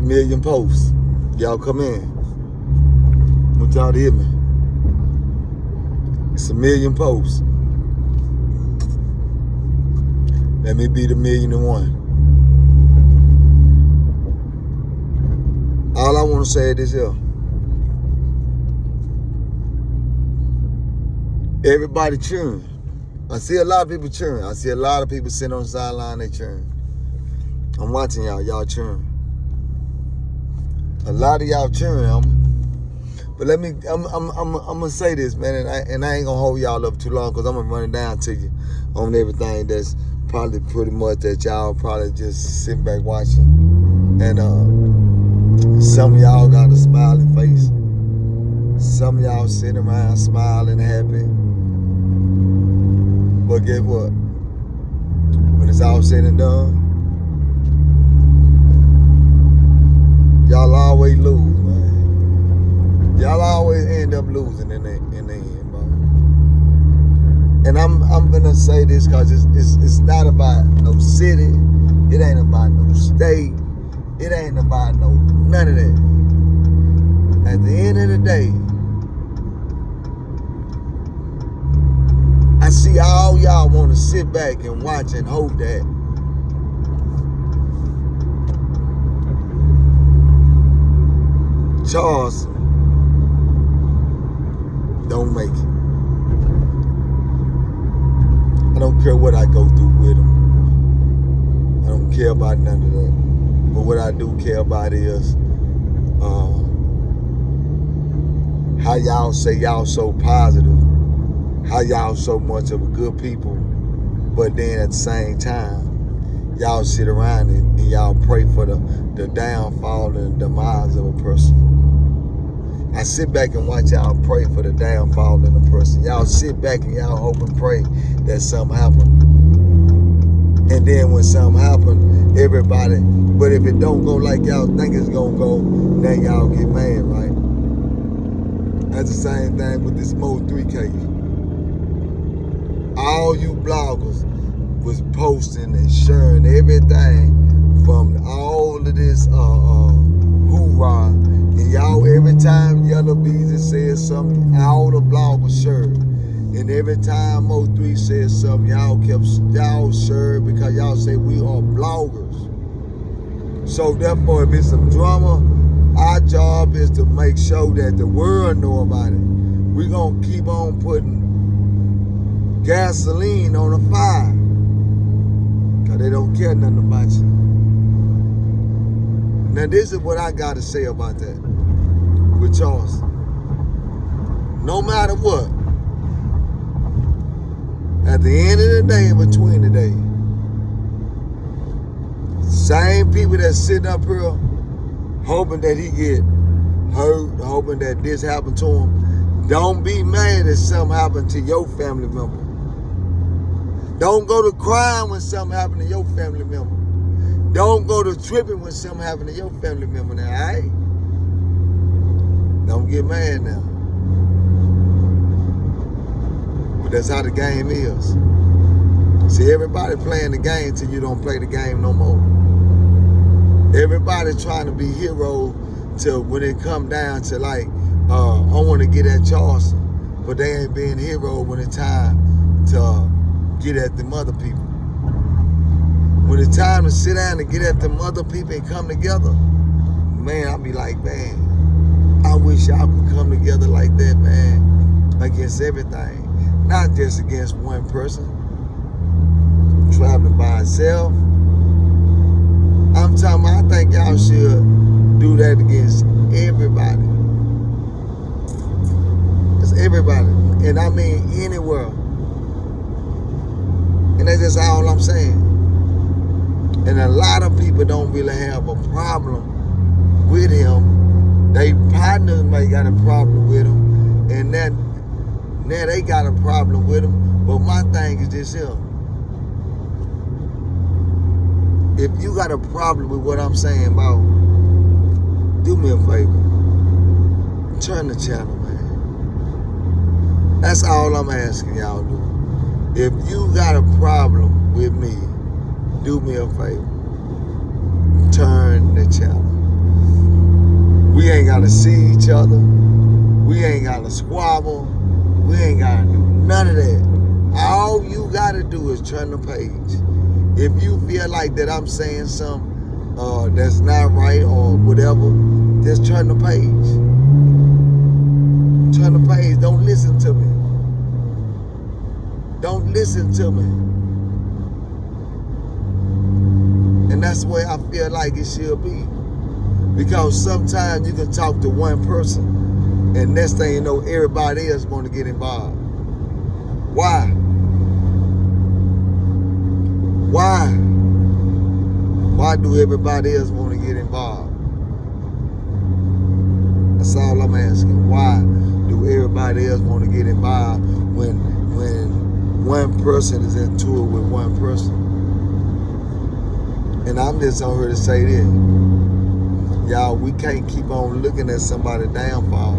million posts. Y'all come in. I want y'all to hear me. It's a million posts. Let me be the 1,000,001. All I want to say is this here. Everybody cheering. I see a lot of people cheering. I see a lot of people sitting on the sideline, they cheering. I'm watching y'all cheering. A lot of y'all cheering, but I'm gonna say this, man, and I ain't gonna hold y'all up too long because I'm gonna run it down to you on everything that's probably pretty much that y'all probably just sitting back watching. And some of y'all got a smiling face. Some of y'all sitting around smiling, happy. But guess what? When it's all said and done, y'all always lose, man. Y'all always end up losing in the end, bro. And I'm gonna say this because it's not about no city, it ain't about no state, it ain't about none of that. At the end of the day, I see all y'all want to sit back and watch and hope that Charleston don't make it. I don't care what I go through with them. I don't care about none of that. But what I do care about is how y'all say y'all so positive, how y'all so much of a good people, but then at the same time, y'all sit around and y'all pray for the downfall and demise of a person. I sit back and watch y'all pray for the downfall of a person. Y'all sit back and y'all hope and pray that something happen. And then when something happen, everybody, but if it don't go like y'all think it's gonna go, then y'all get mad, right? That's the same thing with this Mo 3 case. All you bloggers was posting and sharing everything from all of this hoorah, and y'all every time Yellow Beezy said something, all the bloggers shared. And every time Mo 3 said something, y'all shared because y'all say we are bloggers. So therefore, if it's some drama, our job is to make sure that the world know about it. We're gonna keep on putting gasoline on the fire because they don't care nothing about you. Now this is what I gotta say about that with Charleston. No matter what, at the end of the day, in between the day, same people that sitting up here hoping that he get hurt, hoping that this happened to him, don't be mad if something happened to your family member. Don't go to crying when something happened to your family member. Don't go to tripping when something happened to your family member now, all right? Don't get mad now. But that's how the game is. See, everybody playing the game till you don't play the game no more. Everybody trying to be heroes till when it come down to like, I want to get at Charleston, but they ain't being heroes when it's time to get at them other people. When it's time to sit down and get at them other people and come together, man, I be like, man, I wish y'all could come together like that, man, against everything. Not just against one person, traveling by itself. I'm talking about, I think y'all should do that against everybody. It's everybody, and I mean anywhere. And that's just all I'm saying. And a lot of people don't really have a problem with him. They partners may got a problem with him, and now they got a problem with him. But my thing is this here. If you got a problem with what I'm saying about, do me a favor. Turn the channel, man. That's all I'm asking y'all to do. If you got a problem with me, do me a favor. Turn the channel. We ain't gotta see each other. We ain't gotta squabble. We ain't gotta do none of that. All you gotta do is turn the page. If you feel like that I'm saying something that's not right or whatever, just turn the page. Turn the page. Don't listen to me. Don't listen to me. And that's the way I feel like it should be. Because sometimes you can talk to one person and next thing you know, everybody else is going to get involved. Why? Why? Why do everybody else want to get involved? That's all I'm asking. Why do everybody else want to get involved when one person is into it with one person? And I'm just on here to say this. Y'all, we can't keep on looking at somebody's downfall.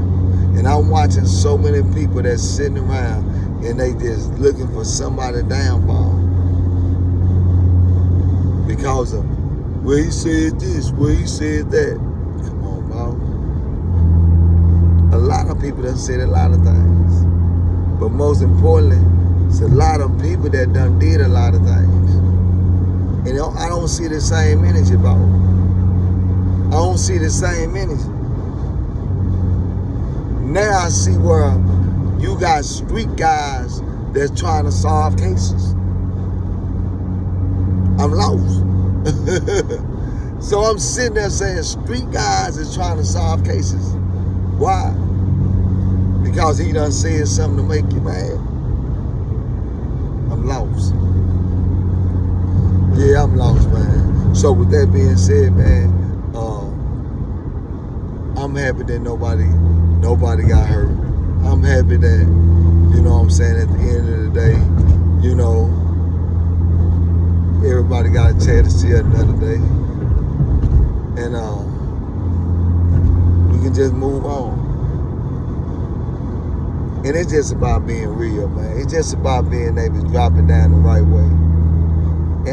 And I'm watching so many people that's sitting around and they just looking for somebody's downfall. Because of, well, he said this, well, he said that. Come on, bro. A lot of people done said a lot of things. But most importantly, it's a lot of people that done did a lot of things. And I don't see the same energy, bro. I don't see the same energy. Now I see where you got street guys that's trying to solve cases. I'm lost. So I'm sitting there saying street guys is trying to solve cases. Why? Because he done said something to make you mad. I'm lost. Yeah, I'm lost, man. So with that being said, man, I'm happy that nobody got hurt. I'm happy that, you know what I'm saying, at the end of the day, you know, everybody got a chance to see another day. And we can just move on. And it's just about being real, man. It's just about being able to drop it down the right way.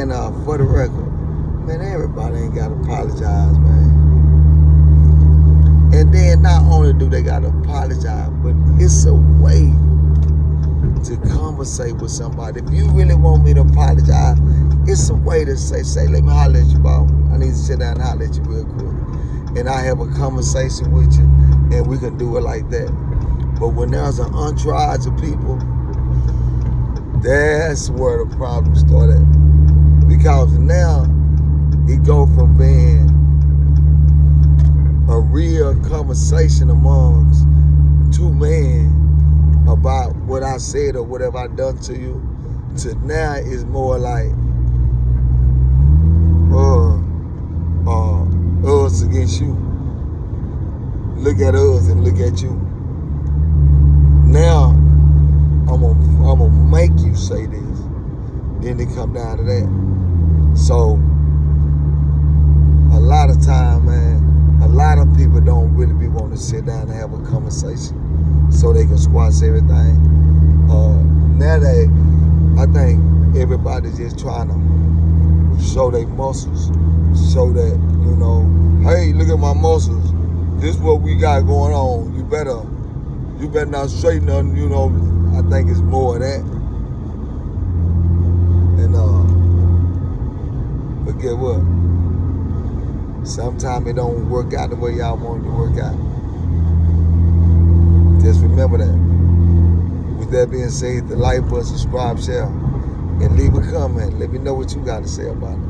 And for the record, man, everybody ain't got to apologize, man. And then not only do they got to apologize, but it's a way to conversate with somebody. If you really want me to apologize, it's a way to say, let me holler at you, Bob. I need to sit down and holler at you real quick. And I have a conversation with you, and we can do it like that. But when there's an entourage of people, that's where the problem started. Because now it go from being a real conversation amongst two men about what I said or whatever I done to you, to now is more like us against you. Look at us and look at you. Now I'm gonna make you say this. Then they come down to that. So a lot of time, man, a lot of people don't really be wanting to sit down and have a conversation so they can squash everything. Now I think everybody's just trying to show their muscles, show that, you know, hey, look at my muscles. This is what we got going on. You better not say nothing, you know. I think it's more of that. And but get what? Sometimes it don't work out the way y'all want it to work out. Just remember that. With that being said, the like button, subscribe, share, and leave a comment. Let me know what you got to say about it.